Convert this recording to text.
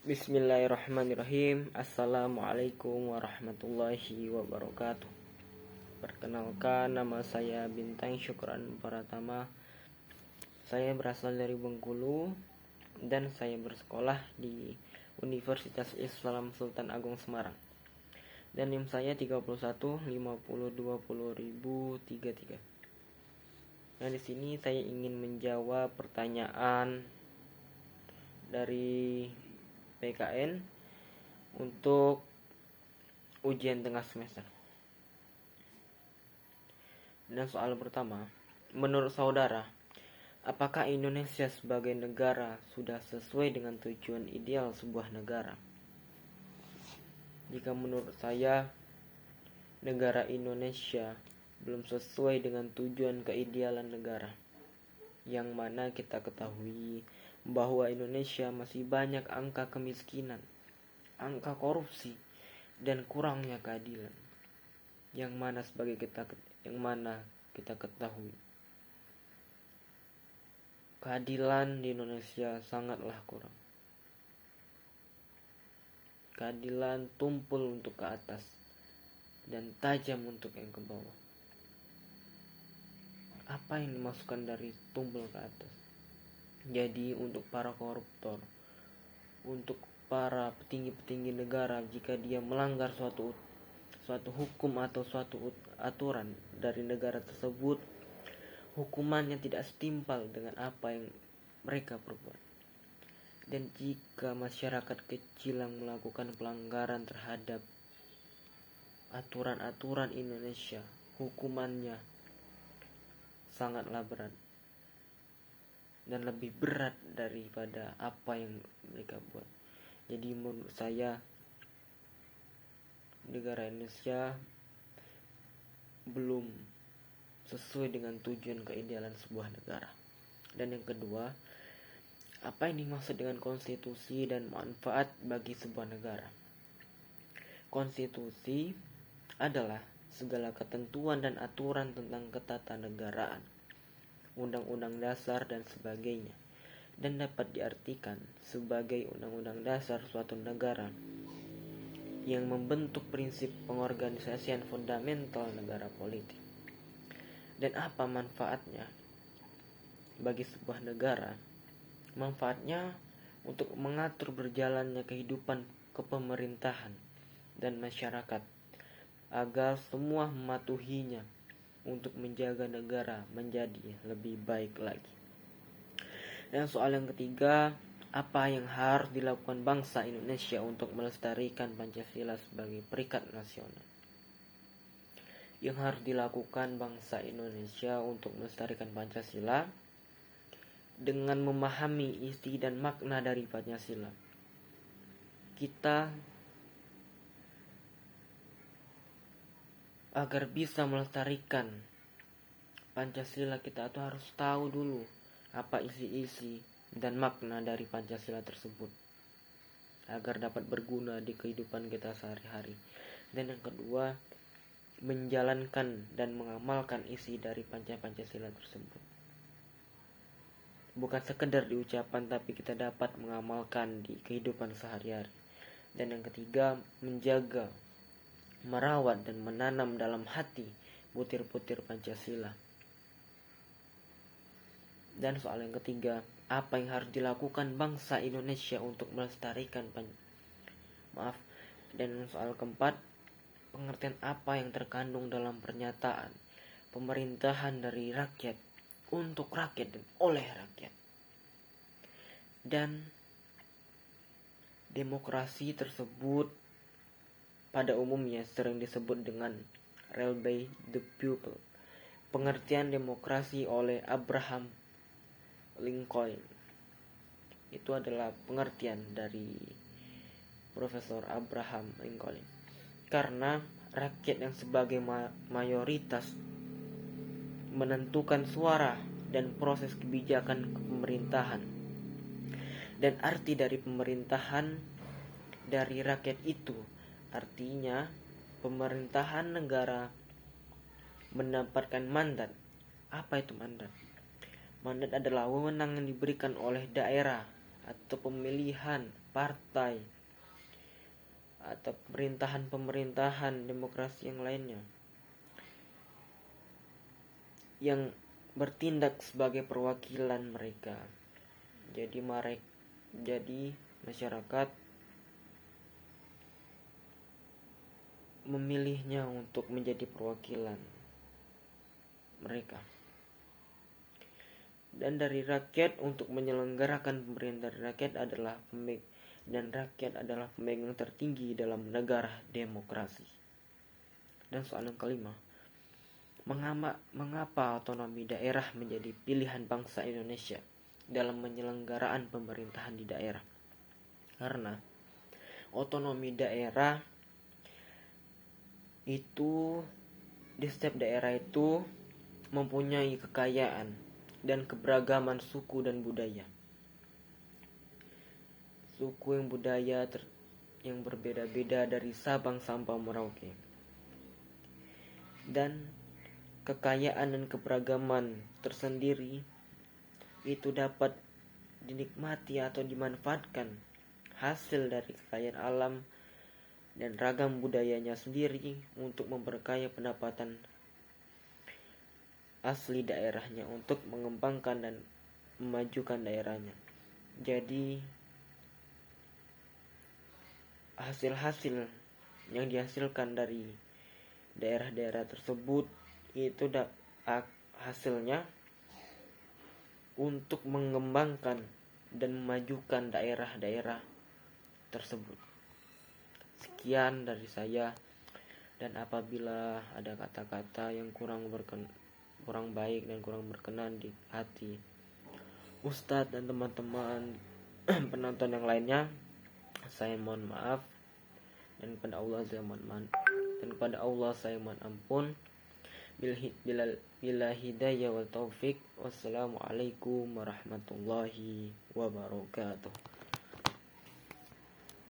Bismillahirrahmanirrahim. Assalamualaikum warahmatullahi wabarakatuh. Perkenalkan, nama saya Bintang Syukran Pratama. Saya berasal dari Bengkulu dan saya bersekolah di Universitas Islam Sultan Agung Semarang. Dan NIM saya 3150200033. Nah, di sini saya ingin menjawab pertanyaan dari PKN untuk ujian tengah semester. Dan soal pertama, menurut saudara, apakah Indonesia sebagai negara sudah sesuai dengan tujuan ideal sebuah negara? Jika menurut saya, negara Indonesia belum sesuai dengan tujuan keidealan negara, yang mana kita ketahui bahwa Indonesia masih banyak angka kemiskinan, angka korupsi, dan kurangnya keadilan, yang mana kita ketahui keadilan di Indonesia sangatlah kurang. Keadilan tumpul untuk ke atas dan tajam untuk yang ke bawah. Apa yang dimasukkan dari tumpul ke atas? Jadi untuk para koruptor, untuk para petinggi-petinggi negara, jika dia melanggar suatu hukum atau suatu aturan dari negara tersebut, hukumannya tidak setimpal dengan apa yang mereka perbuat. Dan jika masyarakat kecil yang melakukan pelanggaran terhadap aturan-aturan Indonesia, hukumannya sangatlah berat dan lebih berat daripada apa yang mereka buat. Jadi menurut saya, negara Indonesia belum sesuai dengan tujuan keidealan sebuah negara. Dan yang kedua, apa yang dimaksud dengan konstitusi dan manfaat bagi sebuah negara? Konstitusi adalah segala ketentuan dan aturan tentang ketatanegaraan, undang-undang dasar dan sebagainya, dan dapat diartikan sebagai undang-undang dasar suatu negara yang membentuk prinsip pengorganisasian fundamental negara politik. Dan apa manfaatnya bagi sebuah negara? Manfaatnya untuk mengatur berjalannya kehidupan kepemerintahan dan masyarakat agar semua mematuhinya untuk menjaga negara menjadi lebih baik lagi. Dan soal yang ketiga, apa yang harus dilakukan bangsa Indonesia untuk melestarikan Pancasila sebagai perikat nasional? Yang harus dilakukan bangsa Indonesia untuk melestarikan Pancasila dengan memahami isi dan makna dari Pancasila. Kita agar bisa melestarikan Pancasila, kita tuh harus tahu dulu apa isi-isi dan makna dari Pancasila tersebut agar dapat berguna di kehidupan kita sehari-hari. Dan yang kedua, menjalankan dan mengamalkan isi dari Pancasila tersebut. Bukan sekedar di ucapan, tapi kita dapat mengamalkan di kehidupan sehari-hari. Dan yang ketiga, menjaga, merawat dan menanam dalam hati butir-butir Pancasila. Dan soal yang ketiga, apa yang harus dilakukan bangsa Indonesia untuk melestarikan Dan soal keempat, pengertian apa yang terkandung dalam pernyataan pemerintahan dari rakyat, untuk rakyat dan oleh rakyat. Dan demokrasi tersebut pada umumnya sering disebut dengan rule by the people. Pengertian demokrasi oleh Abraham Lincoln. Itu adalah pengertian dari Profesor Abraham Lincoln. Karena rakyat yang sebagai mayoritas menentukan suara dan proses kebijakan pemerintahan. Dan arti dari pemerintahan dari rakyat itu artinya pemerintahan negara mendapatkan mandat. Apa itu mandat? Mandat adalah wewenang yang diberikan oleh daerah atau pemilihan partai atau pemerintahan demokrasi yang lainnya yang bertindak sebagai perwakilan mereka. Jadi masyarakat memilihnya untuk menjadi perwakilan mereka. Dan dari rakyat untuk menyelenggarakan pemerintahan rakyat adalah pemegang tertinggi dalam negara demokrasi. Dan soal yang kelima, mengapa otonomi daerah menjadi pilihan bangsa Indonesia dalam penyelenggaraan pemerintahan di daerah? Karena otonomi daerah itu, di setiap daerah itu mempunyai kekayaan dan keberagaman suku dan budaya. Suku yang yang berbeda-beda dari Sabang sampai Merauke. Dan kekayaan dan keberagaman tersendiri itu dapat dinikmati atau dimanfaatkan hasil dari kekayaan alam dan ragam budayanya sendiri untuk memperkaya pendapatan asli daerahnya untuk mengembangkan dan memajukan daerahnya. Jadi hasil-hasil yang dihasilkan dari daerah-daerah tersebut itu hasilnya untuk mengembangkan dan memajukan daerah-daerah tersebut. Sekian dari saya, dan apabila ada kata-kata yang kurang baik dan kurang berkenan di hati Ustadz dan teman-teman penonton yang lainnya, saya mohon maaf, dan kepada Allah saya mohon ampun. Bila hidayah wal taufik. Wassalamualaikum warahmatullahi wabarakatuh.